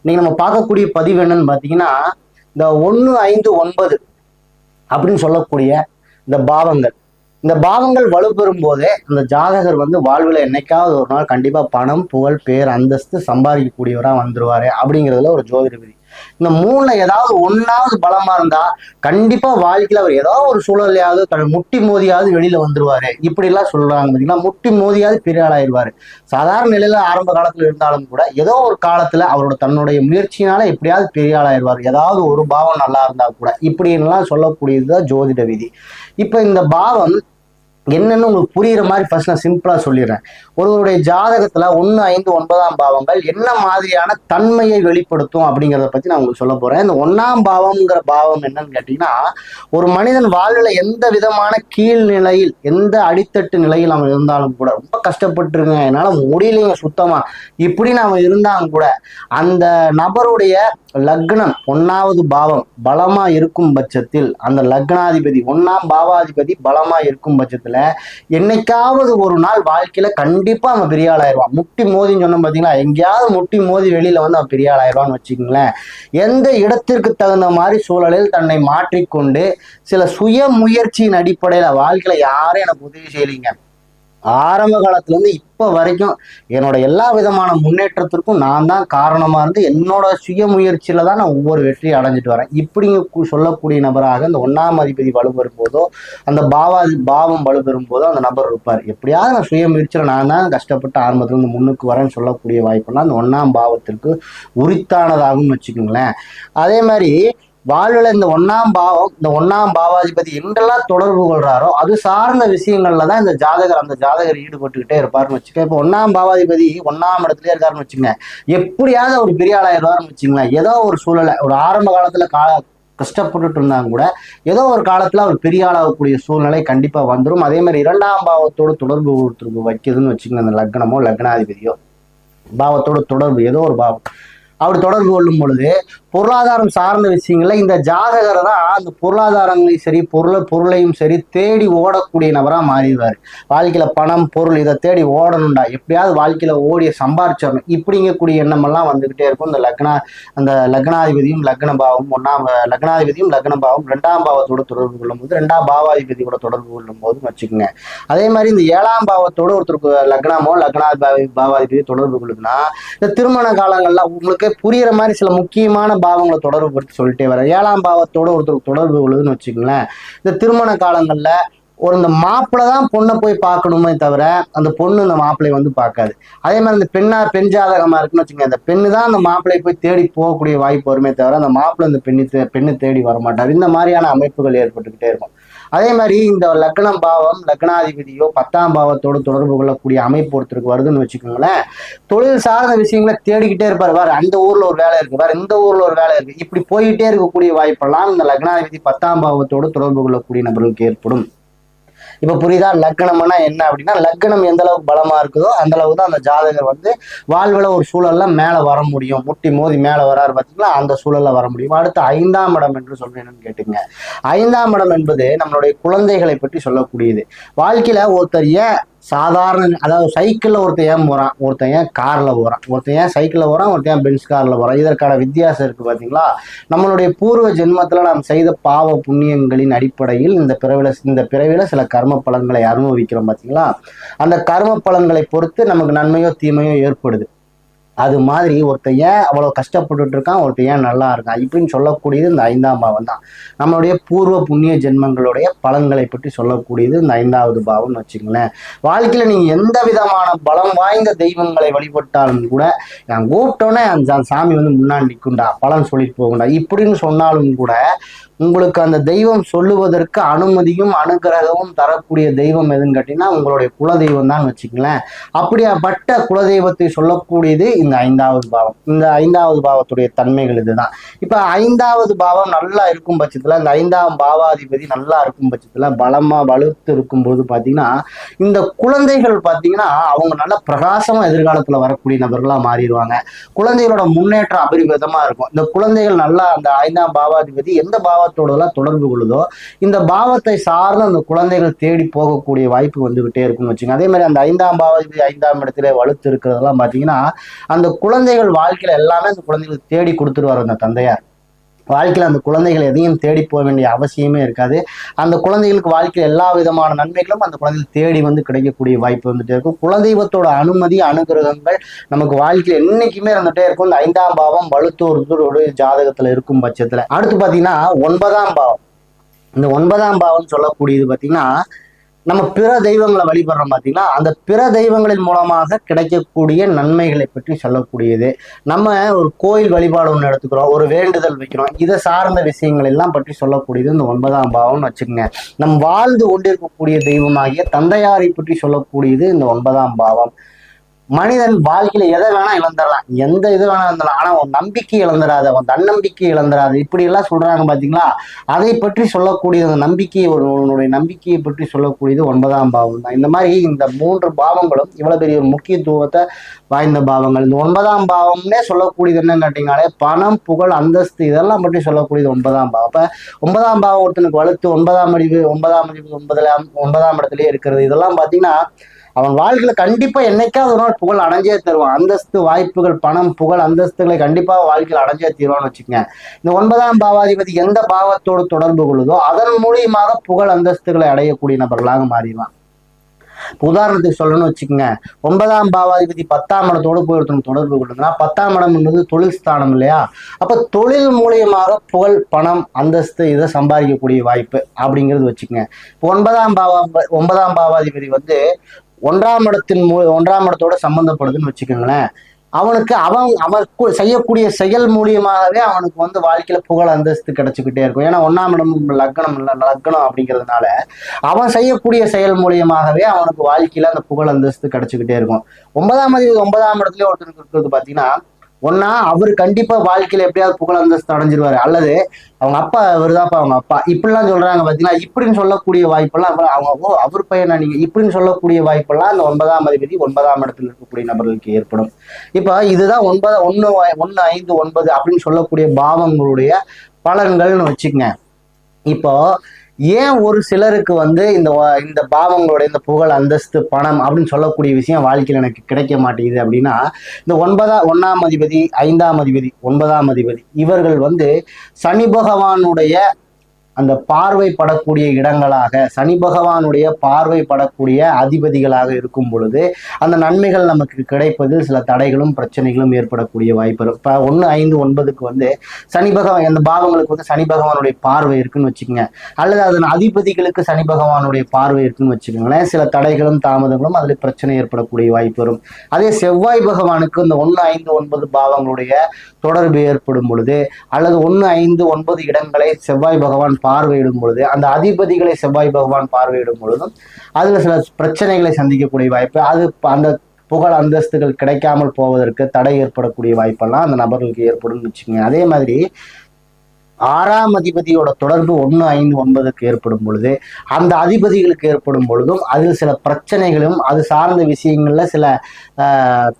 இன்னைக்கு நம்ம பார்க்கக்கூடிய பதிவு என்னன்னு பார்த்தீங்கன்னா, இந்த 1, 5, 9 அப்படின்னு சொல்லக்கூடிய இந்த பாவங்கள். இந்த பாவங்கள் வலுப்பெறும் போதே அந்த ஜாதகர் வாழ்வில் என்னைக்காவது ஒரு நாள் கண்டிப்பா பணம், புகழ், பேர், அந்தஸ்து சம்பாதிக்கக்கூடியவரா வந்துருவாரு அப்படிங்கிறதுல ஒரு ஜோதிட விதி. இந்த மூணுல ஏதாவது ஒன்னாவது பலமா இருந்தா கண்டிப்பா வாழ்க்கையில அவர் ஏதாவது ஒரு சூழலையாவது முட்டி மோதியாவது வெளியில வந்துருவாரு. இப்படி எல்லாம் சொல்றாங்க பாத்தீங்கன்னா, முட்டி மோதியாவது பெரிய ஆளாயிருவாரு. சாதாரண நிலையில ஆரம்ப காலத்துல இருந்தாலும் கூட ஏதோ ஒரு காலத்துல அவரோட தன்னுடைய முயற்சியினால எப்படியாவது பெரிய ஆளாயிருவார். ஏதாவது ஒரு பாவம் நல்லா இருந்தா கூட இப்படி எல்லாம் சொல்லக்கூடியதுதான் ஜோதிட விதி. இப்ப இந்த பாவம் என்னன்னு உங்களுக்கு புரியுற மாதிரி ஃபர்ஸ்ட் நான் சிம்பிளா சொல்லிடுறேன். ஒருவருடைய ஜாதகத்துல 1, 5, 9ஆம் பாவங்கள் என்ன மாதிரியான தன்மையை வெளிப்படுத்தும் அப்படிங்கிறத பத்தி நான் உங்களுக்கு சொல்ல போறேன். இந்த 1ஆம் பாவம்ங்கிற பாவம் என்னன்னு கேட்டீங்கன்னா, ஒரு மனிதன் வாழ்வில் எந்த விதமான கீழ்நிலையில் எந்த அடித்தட்டு நிலையில் அவன் இருந்தாலும் கூட ரொம்ப கஷ்டப்பட்டுருங்க, என்னால முடியலைங்க சுத்தமா இப்படின்னு அவன் இருந்தாலும் கூட அந்த நபருடைய லக்னம் 1வது பாவம் பலமா இருக்கும் பட்சத்தில், அந்த லக்னாதிபதி 1ஆம் பாவாதிபதி பலமா இருக்கும் பட்சத்துல என்னைக்காவது ஒரு நாள் வாழ்க்கையில கண்டிப்பா அவன் பெரிய ஆளாயிருவான். முட்டி மோதின்னு சொன்னோம் பாத்தீங்களா, எங்கேயாவது முட்டி மோதி வெளியில அவன் பெரிய ஆளாயிருவான்னு வச்சுக்கோங்களேன். எந்த இடத்திற்கு தகுந்த மாதிரி சூழலில் தன்னை மாற்றிக்கொண்டு சில சுய முயற்சியின் அடிப்படையில வாழ்க்கையில யாரும் எனக்கு உதவி செய்யலைங்க, ஆரம்ப காலத்துல இருந்து இப்ப வரைக்கும் என்னோட எல்லா விதமான முன்னேற்றத்திற்கும் நான் தான் காரணமா இருந்து என்னோட சுய முயற்சியில தான் நான் ஒவ்வொரு வெற்றியை அடைஞ்சிட்டு வரேன். இப்படி சொல்லக்கூடிய நபராக இந்த 1ஆம் அதிபதி வலுப்பெறும் போதோ அந்த பாவம் வலுப்பெறும் போதோ அந்த நபர் இருப்பார். எப்படியாவது நான் சுய முயற்சியில நான் தான் கஷ்டப்பட்டு ஆரம்பத்துல இருந்து முன்னுக்கு வரேன்னு சொல்லக்கூடிய வாய்ப்புலாம் அந்த 1ஆம் பாவத்திற்கு உரித்தானதாகும் வச்சுக்கோங்களேன். அதே மாதிரி வாழ்வில் இந்த 1ஆம் பாவம் இந்த 1ஆம் பாவாதிபதி எங்கெல்லாம் தொடர்பு கொள்றாரோ அது சார்ந்த விஷயங்கள்ல தான் இந்த ஜாதகர் அந்த ஜாதகர் ஈடுபட்டுக்கிட்டே இருப்பாருன்னு வச்சுக்க. இப்போ 1ஆம் பாவாதிபதி 1ஆம் இடத்துலயே இருக்காருன்னு வச்சுங்க, எப்படியாவது அவர் பெரிய ஆளாயிருவாருன்னு வச்சுங்களேன். ஏதோ ஒரு சூழலை ஒரு ஆரம்ப காலத்துல கஷ்டப்பட்டுட்டு இருந்தாங்க கூட ஏதோ ஒரு காலத்துல அவர் பெரிய ஆளாகக்கூடிய சூழ்நிலை கண்டிப்பா வந்துடும். அதே மாதிரி 2ஆம் பாவத்தோடு தொடர்பு வைக்குதுன்னு வச்சுக்கோங்க. அந்த லக்னமோ லக்னாதிபதியோ பாவத்தோடு தொடர்பு ஏதோ ஒரு பாவம் அப்படி தொடர்பு கொள்ளும் பொழுது பொருளாதாரம் சார்ந்த விஷயங்கள்ல இந்த ஜாதகரை தான் அந்த பொருளாதாரங்களையும் சரி பொருளையும் சரி தேடி ஓடக்கூடிய நபரா மாறிடுவார். வாழ்க்கையில பணம் பொருள் இதை தேடி ஓடணும்டா, எப்படியாவது வாழ்க்கையில ஓடிய சம்பாரிச்சிடணும் இப்படிங்கக்கூடிய எண்ணமெல்லாம் வந்துகிட்டே இருக்கும். அந்த லக்னாதிபதியும் லக்ன பாவம் லக்னாதிபதியும் லக்ன பாவம் 2ஆம் பாவத்தோட தொடர்பு கொள்ளும் போது 2ஆம் பாவாதிபதியோட தொடர்பு கொள்ளும் போது வச்சுக்கோங்க. அதே மாதிரி இந்த 7ஆம் பாவத்தோட ஒருத்தருக்கு லக்னமோ பாவாதிபதி தொடர்பு கொள்ளுதுன்னா இந்த திருமண காலங்கள்ல உங்களுக்கு புரியுற மாதிரி சில முக்கியமான பாவங்களை தொடர்பு படுத்தி சொல்லிட்டே வர. 7ஆம் பாவத்தோட ஒருத்தருக்கு தொடர்பு உள்ளதுன்னு வச்சுக்கோங்களேன். இந்த திருமண காலங்கள்ல இந்த மாப்பிள்ளை தான் பொண்ணை போய் பார்க்கணுமே தவிர அந்த பொண்ணு இந்த மாப்பிள்ளையை பார்க்காது. அதே மாதிரி இந்த பெண் ஜாதகமா இருக்குன்னு வச்சுக்கோங்க, அந்த பெண்ணு தான் அந்த மாப்பிள்ளையை போய் தேடி போகக்கூடிய வாய்ப்பு வருமே தவிர அந்த மாப்பிள்ளை இந்த பெண்ணு தேடி வரமாட்டார். இந்த மாதிரியான அமைப்புகள் ஏற்பட்டுக்கிட்டே இருக்கும். அதே மாதிரி இந்த லக்னம் பாவம் லக்னாதிபதியோ 10ஆம் பாவத்தோடு தொடர்பு கொள்ளக்கூடிய அமைப்பு ஒருத்தருக்கு வருதுன்னு வச்சுக்கோங்களேன், தொழில் சார்ந்த விஷயங்களை தேடிக்கிட்டே இருப்பார். வேற அந்த ஊர்ல ஒரு வேலை இருக்கு, வேற இந்த ஊர்ல ஒரு வேலை இருக்கு, இப்படி போயிட்டே இருக்கக்கூடிய வாய்ப்பெல்லாம் இந்த லக்னாதிபதி 10ஆம் பாவத்தோடு தொடர்பு கொள்ளக்கூடிய நபர்களுக்கு ஏற்படும். இப்ப புரியுதா? லக்னம்னா என்ன அப்படின்னா, லக்னம் எந்த அளவுக்கு பலமா இருக்குதோ அந்த அளவுக்கு தான் அந்த ஜாதகர் வாழ்வுல ஒரு சூழல்ல மேல வர முடியும். முட்டி மோதி மேல வராரு பார்த்தீங்களா, அந்த சூழல்ல வர முடியும். அடுத்து 5ஆம் இடம் என்று சொல்றேன்னு கேட்டுங்க. 5ஆம் இடம் என்பது நம்மளுடைய குழந்தைகளை பற்றி சொல்லக்கூடியது. வாழ்க்கையில ஒருத்தர் ஏன் சாதாரண அதாவது சைக்கிள்ல ஒருத்தன் ஏன் போறான், ஒருத்தன் ஏன் கார்ல போறான், ஒருத்தன் ஏன் சைக்கிள்ல போறான், ஒருத்தன் ஏன் பென்ஸ் கார்ல போறான், இதற்கான வித்தியாசம் இருக்கு பாத்தீங்களா. நம்மளுடைய பூர்வ ஜென்மத்துல நாம் செய்த பாவ புண்ணியங்களின் அடிப்படையில் இந்த பிறவில சில கர்ம பலன்களை அனுபவிக்கிறோம் பாத்தீங்களா. அந்த கர்ம பலன்களை பொறுத்து நமக்கு நன்மையோ தீமையோ ஏற்படுது. அது மாதிரி ஒருத்தன் ஏன் அவ்வளவு கஷ்டப்பட்டுட்டு இருக்கான், ஒருத்தன் ஏன் நல்லா இருக்கான் இப்படின்னு சொல்லக்கூடியது இந்த 5ஆம் பாவம் தான். நம்மளுடைய பூர்வ புண்ணிய ஜென்மங்களுடைய பலன்களை பற்றி சொல்லக்கூடியது இந்த 5வது பாவம்னு வச்சுங்களேன். வாழ்க்கையில நீங்க எந்த விதமான பலம் வாய்ந்த தெய்வங்களை வழிபட்டாலும் கூட நான் கூப்பிட்டோன்னே அந்த சாமி முன்னாடி நிற்குண்டா, பலன் சொல்லிட்டு போகுண்டா இப்படின்னு சொன்னாலும் கூட உங்களுக்கு அந்த தெய்வம் சொல்லுவதற்கு அனுமதியும் அனுகிரகமும் தரக்கூடிய தெய்வம் எதுன்னு கேட்டீங்கன்னா உங்களுடைய குலதெய்வம் தான் வச்சுக்கங்களேன். அப்படியாப்பட்ட குலதெய்வத்தை சொல்லக்கூடியது இந்த 5வது பாவம். இந்த 5வது பாவத்துடைய தன்மைகள் இதுதான். இப்ப 5வது பாவம் நல்லா இருக்கும் பட்சத்துல, இந்த 5ஆம் பாவாதிபதி நல்லா இருக்கும் பட்சத்துல பலமா வலுத்து இருக்கும்போது பாத்தீங்கன்னா இந்த குழந்தைகள் பாத்தீங்கன்னா அவங்க நல்ல பிரகாசமா எதிர்காலத்துல வரக்கூடிய நபர்களா மாறிடுவாங்க. குழந்தைகளோட முன்னேற்றம் அபரிமிதமா இருக்கும். இந்த குழந்தைகள் நல்லா அந்த 5ஆம் பாவாதிபதி எந்த பாவத்தோட தொடர்பு கொள்ளுதோ இந்த பாவத்தை சார்ந்து அந்த குழந்தைகள் தேடி போகக்கூடிய வாய்ப்பு வந்துகிட்டே இருக்கும்னு வச்சுங்க. அதே மாதிரி அந்த 5ஆம் பாவாதிபதி 5ஆம் இடத்துல வலுத்து இருக்கிறதெல்லாம் பாத்தீங்கன்னா அந்த குழந்தைகள் வாழ்க்கையில எல்லாமே அந்த குழந்தைகளுக்கு தேடி கொடுத்துருவார் அந்த தந்தையார். வாழ்க்கையில் அந்த குழந்தைகள் எதையும் தேடி போக வேண்டிய அவசியமே இருக்காது. அந்த குழந்தைகளுக்கு வாழ்க்கையில் எல்லா விதமான நன்மைகளும் அந்த குழந்தைகள் தேடி வந்து கிடைக்கக்கூடிய வாய்ப்பு வந்துட்டே இருக்கும். குலதெய்வத்தோட அனுமதி அனுகிரகங்கள் நமக்கு வாழ்க்கையில் என்னைக்குமே இருந்துட்டே இருக்கும். இந்த 5ஆம் பாவம் வலுத்தோடு ஜாதகத்துல இருக்கும் பட்சத்துல. அடுத்து பாத்தீங்கன்னா 9ஆம் பாவம். இந்த 9ஆம் பாவம் சொல்லக்கூடியது பாத்தீங்கன்னா நம்ம பிற தெய்வங்களை வழிபடுறோம் பார்த்தீங்கன்னா, அந்த பிற தெய்வங்களின் மூலமாக கிடைக்கக்கூடிய நன்மைகளை பற்றி சொல்லக்கூடியது. நம்ம ஒரு கோயில் வழிபாடு ஒன்று எடுத்துக்கிறோம், ஒரு வேண்டுதல் வைக்கிறோம், இதை சார்ந்த விஷயங்கள் எல்லாம் பற்றி சொல்லக்கூடியது இந்த 9ஆம் பாவம்னு வச்சுக்கோங்க. நம் வாழ்ந்து கொண்டிருக்கக்கூடிய தெய்வமாகிய தந்தையாரை பற்றி சொல்லக்கூடியது இந்த 9ஆம் பாவம். மனிதன் வாழ்க்கையில எதை வேணா இழந்துடலாம், எந்த இது வேணா இழந்துடலாம், ஆனா உன் நம்பிக்கை இழந்துடாத, உன் தன்னம்பிக்கை இழந்துடாது, இப்படி எல்லாம் சொல்றாங்க பாத்தீங்களா. அதை பற்றி சொல்லக்கூடிய அந்த நம்பிக்கையை, உன்னுடைய நம்பிக்கையை பற்றி சொல்லக்கூடியது 9ஆம் பாவம் தான். இந்த மாதிரி இந்த 3 பாவங்களும் இவ்வளவு பெரிய ஒரு முக்கியத்துவத்தை வாய்ந்த பாவங்கள். இந்த 9ஆம் பாவம்னே சொல்லக்கூடியது என்னன்னு கேட்டீங்களே, பணம் புகழ் அந்தஸ்து இதெல்லாம் பற்றி சொல்லக்கூடியது 9ஆம் பாவம். அப்ப 9ஆம் பாவம் ஒருத்தனுக்கு வலுத்து 9ஆம் அறிவு 9ஆம் இடத்துலயே இருக்கிறது, இதெல்லாம் பாத்தீங்கன்னா அவன் வாழ்க்கையில கண்டிப்பா என்னைக்காவது ஒரு நாள் புகழ் அடைஞ்சே தருவான். அந்தஸ்து வாய்ப்புகள் பணம் புகழ் அந்தஸ்துகளை கண்டிப்பா வாழ்க்கையில் அடைஞ்சே தருவான்னு வச்சுக்கோங்க. இந்த 9ஆம் பாவாதிபதி எந்த பாவத்தோடு தொடர்பு கொள்ளுதோ அதன் மூலியமாக புகழ் அந்தஸ்துகளை அடையக்கூடிய நபர்களாக மாறிடுவான். உதாரணத்துக்கு சொல்லணும்னு வச்சுக்கோங்க, 9ஆம் பாவாதிபதி 10ஆம் இடத்தோடு போய் ஒருத்தனுக்கு தொடர்பு கொள்ளுதுன்னா 10ஆம் இடம் என்பது தொழில் ஸ்தானம் இல்லையா. அப்ப தொழில் மூலியமாக புகழ் பணம் அந்தஸ்து இதை சம்பாதிக்கக்கூடிய வாய்ப்பு அப்படிங்கிறது வச்சுக்கோங்க. இப்போ 9ஆம் பாவாதிபதி வந்து 1ஆம் இடத்தோட சம்பந்தப்படுதுன்னு வச்சுக்கோங்களேன். அவனுக்கு அவன் செய்யக்கூடிய செயல் மூலியமாகவே அவனுக்கு வந்து வாழ்க்கையில புகழ் அந்தஸ்து கிடைச்சுக்கிட்டே இருக்கும். ஏன்னா 1ஆம் இடம் லக்னம் அப்படிங்கிறதுனால அவன் செய்யக்கூடிய செயல் மூலியமாகவே அவனுக்கு வாழ்க்கையில அந்த புகழ் அந்தஸ்து கிடைச்சுக்கிட்டே இருக்கும். 9ஆம் இடத்துல ஒருத்தருக்கு இருக்கிறது பாத்தீங்கன்னா, ஒன்னா அவர் கண்டிப்பா வாழ்க்கையில எப்படியாவது புகழ் அந்தஸ்து அடைஞ்சிருவாரு, அல்லது அவங்க அப்பா வருதாப்பா அவங்க அப்பா இப்படிலாம் சொல்றாங்க பாத்தீங்கன்னா, இப்படின்னு சொல்லக்கூடிய வாய்ப்பெல்லாம் அவங்க அவர் பையனா நீங்க இப்படின்னு சொல்லக்கூடிய வாய்ப்பெல்லாம் அந்த 9ஆம் அதிபதி 9ஆம் இடத்துல இருக்கக்கூடிய நபர்களுக்கு ஏற்படும். இப்ப இதுதான் 1 5 9 அப்படின்னு சொல்லக்கூடிய பாவங்களுடைய பலன்கள்னு வச்சுக்கங்க. இப்போ ஏன் ஒரு சிலருக்கு வந்து இந்த பாவங்களோட இந்த புகழ் அந்தஸ்து பணம் அப்படின்னு சொல்லக்கூடிய விஷயம் வாழ்க்கையில் எனக்கு கிடைக்க மாட்டேங்குது அப்படின்னா, இந்த 1ஆம் அதிபதி 5ஆம் அதிபதி 9ஆம் அதிபதி இவர்கள் வந்து சனி பகவானுடைய அந்த பார்வைப்படக்கூடிய இடங்களாக, சனி பகவானுடைய பார்வைப்படக்கூடிய அதிபதிகளாக இருக்கும் பொழுது அந்த நன்மைகள் நமக்கு கிடைப்பதில் சில தடைகளும் பிரச்சனைகளும் ஏற்படக்கூடிய வாய்ப்பு இருக்கும். இப்போ 1 5 9க்கு வந்து சனி பகவான் அந்த பாவங்களுக்கு வந்து சனி பகவானுடைய பார்வை இருக்குன்னு வச்சுக்கோங்க, அல்லது அதன் அதிபதிகளுக்கு சனி பகவானுடைய பார்வை இருக்குன்னு வச்சுக்கோங்களேன், சில தடைகளும் தாமதங்களும் அதில் பிரச்சனை ஏற்படக்கூடிய வாய்ப்பு வரும். அதே செவ்வாய் பகவானுக்கு இந்த 1 5 9 பாவங்களுடைய தொடர்பு ஏற்படும் பொழுது, அல்லது 1 5 9 இடங்களை செவ்வாய் பகவான் பார்வையிடும் பொழுது, அந்த அதிபதிகளை செவ்வாய் பகவான் பார்வையிடும் பொழுதும் அதுல சில பிரச்சனைகளை சந்திக்கக்கூடிய வாய்ப்பு, அது அந்த புகழ் அந்தஸ்துகள் கிடைக்காமல் போவதற்கு தடை ஏற்படக்கூடிய வாய்ப்பெல்லாம் அந்த நபர்களுக்கு ஏற்படும் வச்சுக்கோங்க. அதே மாதிரி 6ஆம் அதிபதியோட தொடர்பு 1 5 9க்கு ஏற்படும் பொழுது, அந்த அதிபதிகளுக்கு ஏற்படும் பொழுதும் அதில் சில பிரச்சனைகளும் அது சார்ந்த விஷயங்கள்ல சில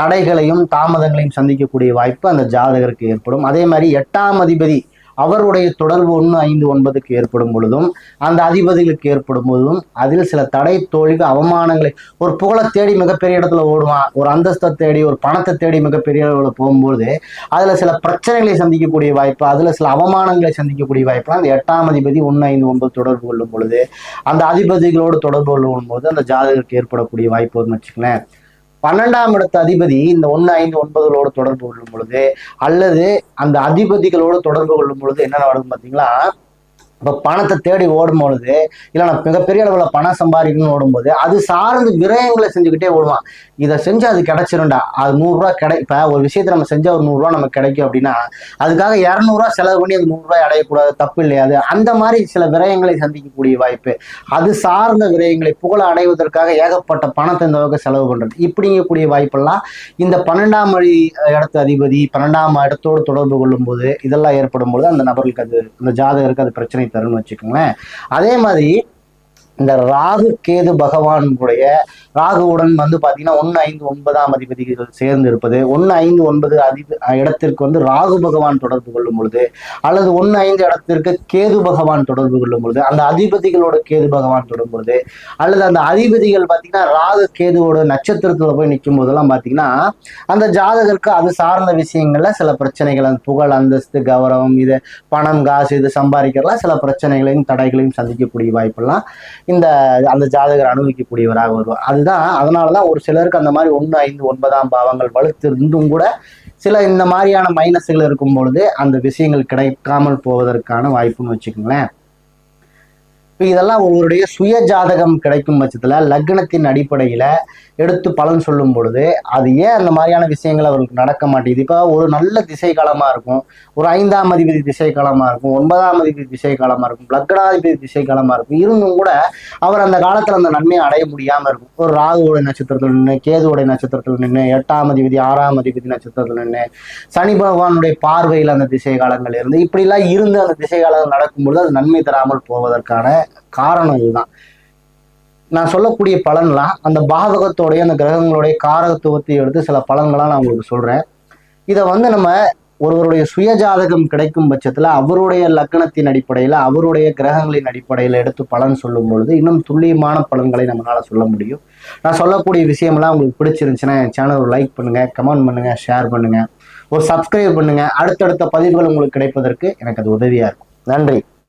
தடைகளையும் தாமதங்களையும் சந்திக்கக்கூடிய வாய்ப்பு அந்த ஜாதகருக்கு ஏற்படும். அதே மாதிரி 8ஆம் அதிபதி அவருடைய தொடர்பு 1 5 9க்கு ஏற்படும் பொழுதும் அந்த அதிபதிகளுக்கு ஏற்படும் போதும் அதில் சில தடை தோல்வி அவமானங்களை, ஒரு புகழை தேடி மிகப்பெரிய இடத்துல ஓடுவான், ஒரு அந்தஸ்தை தேடி ஒரு பணத்தை தேடி மிகப்பெரிய அளவில் போகும்போது அதுல சில பிரச்சனைகளை சந்திக்கக்கூடிய வாய்ப்பு, அதுல சில அவமானங்களை சந்திக்கக்கூடிய வாய்ப்பு அந்த 8ஆம் அதிபதி 1 5 9 தொடர்பு கொள்ளும் பொழுது, அந்த அதிபதிகளோடு தொடர்பு கொள்ளும் போது அந்த ஜாதகருக்கு ஏற்படக்கூடிய வாய்ப்பு வரும்னு வச்சுக்கலேன். 12ஆம் இடத்து அதிபதி இந்த 1 5 9 தொடர்பு கொள்ளும் பொழுது, அல்லது அந்த அதிபதிகளோடு தொடர்பு கொள்ளும் பொழுது என்ன நடக்கும் பார்த்தீங்களா, இப்போ பணத்தை தேடி ஓடும் பொழுது, இல்லை நான் மிகப்பெரிய அளவில் பணம் சம்பாதிக்கணும்னு ஓடும்போது அது சார்ந்து விரயங்களை செஞ்சுக்கிட்டே ஓடுவான். இதை செஞ்சு அது கிடைச்சிரும்டா, அது 100 ரூபா இப்போ ஒரு விஷயத்தை நம்ம செஞ்சா ஒரு 100 ரூபா நமக்கு கிடைக்கும் அப்படின்னா அதுக்காக 200 ரூபா செலவு பண்ணி அது 100 ரூபாய் அடையக்கூடாது, தப்பு இல்லையாது. அந்த மாதிரி சில விரயங்களை சந்திக்கக்கூடிய வாய்ப்பு, அது சார்ந்த விரயங்களை புகழ அடைவதற்காக ஏகப்பட்ட பணத்தை இந்த வகை செலவு பண்றது, இப்படிங்கக்கூடிய வாய்ப்பெல்லாம் இந்த 12ஆம் இடத்து அதிபதி 12ஆம் இடத்தோடு தொடர்பு கொள்ளும் போது இதெல்லாம் ஏற்படும் போது அந்த நபர்களுக்கு அது, அந்த ஜாதகருக்கு அது பிரச்சனை தரும்னு வச்சுக்கோங்களேன். அதே மாதிரி இந்த ராகு கேது பகவானுடைய ராகுவுடன் வந்து பார்த்தீங்கன்னா 1, 5, 9ஆம் அதிபதிகள் சேர்ந்து இருப்பது, 1, 5, 9 இடத்திற்கு வந்து ராகு பகவான் தொடர்பு கொள்ளும் பொழுது, அல்லது 1, 5 இடத்திற்கு கேது பகவான் தொடர்பு கொள்ளும் பொழுது, அந்த அதிபதிகளோட கேது பகவான் தொடரும் பொழுது, அல்லது அந்த அதிபதிகள் பார்த்தீங்கன்னா ராகு கேதுவோட நட்சத்திரத்துல போய் நிற்கும் போதெல்லாம் பார்த்தீங்கன்னா அந்த ஜாதகருக்கு அது சார்ந்த விஷயங்கள்ல சில பிரச்சனைகள், அந்த புகழ் அந்தஸ்து கௌரவம், இது பணம் காசு இது சம்பாதிக்கிறதுலாம் சில பிரச்சனைகளையும் தடைகளையும் சந்திக்கக்கூடிய வாய்ப்பெல்லாம் இந்த அந்த ஜாதகர் அனுபவிக்கக்கூடியவராக வருவார். அதுதான் அதனாலதான் ஒரு சிலருக்கு அந்த மாதிரி 1, 5, 9ஆம் பாவங்கள் வலுத்து இருந்தும் கூட சில இந்த மாதிரியான மைனஸ்கள் இருக்கும் பொழுது அந்த விஷயங்கள் கிடைக்காமல் போவதற்கான வாய்ப்புன்னு வச்சுக்கோங்களேன். இதெல்லாம் ஒருவருடைய சுய ஜாதகம் கிடைக்கும் பட்சத்துல லக்னத்தின் அடிப்படையில எடுத்து பலன் சொல்லும் பொழுது அது ஏன் அந்த மாதிரியான விஷயங்கள் அவருக்கு நடக்க மாட்டேங்குது. இப்போ ஒரு நல்ல திசை காலமா இருக்கும், ஒரு 5ஆம் அதிபதி திசை காலமா இருக்கும், 9ஆம் அதிபதி திசை காலமா இருக்கும், லக்னாதிபதி திசை காலமா இருக்கும், இருந்தும் கூட அவர் அந்த காலத்துல அந்த நன்மையை அடைய முடியாம இருக்கும். ஒரு ராகுவோட நட்சத்திரத்தில் நின்று, கேதுவோட நட்சத்திரத்தில் நின்று, 8ஆம் அதிபதி 6ஆம் அதிபதி நட்சத்திரத்தில் நின்று, சனி பகவானுடைய பார்வையில் அந்த திசை காலங்கள் இருந்து இப்படிலாம் இருந்து அந்த திசை காலங்கள் நடக்கும்பொழுது அது நன்மை தராமல் போவதற்கான காரணம் இதுதான். நான் சொல்லக்கூடிய பலன்லாம் அந்த பாவகத்தோடைய அந்த கிரகங்களுடைய காரகத்துவத்தை எடுத்து சில பலன்களாக நான் உங்களுக்கு சொல்றேன். இதை வந்து நம்ம ஒருவருடைய சுய ஜாதகம் கிடைக்கும் பட்சத்துல அவருடைய லக்னத்தின் அடிப்படையில அவருடைய கிரகங்களின் அடிப்படையில எடுத்து பலன் சொல்லும் பொழுது இன்னும் துல்லியமான பலன்களை நம்மளால சொல்ல முடியும். நான் சொல்லக்கூடிய விஷயம்லாம் உங்களுக்கு பிடிச்சிருந்துச்சுன்னா என் சேனல் ஒரு லைக் பண்ணுங்க, கமெண்ட் பண்ணுங்க, ஷேர் பண்ணுங்க, ஒரு சப்ஸ்கிரைப் பண்ணுங்க. அடுத்தடுத்த பதிவுகள் உங்களுக்கு கிடைப்பதற்கு எனக்கு அது உதவியா இருக்கும். நன்றி.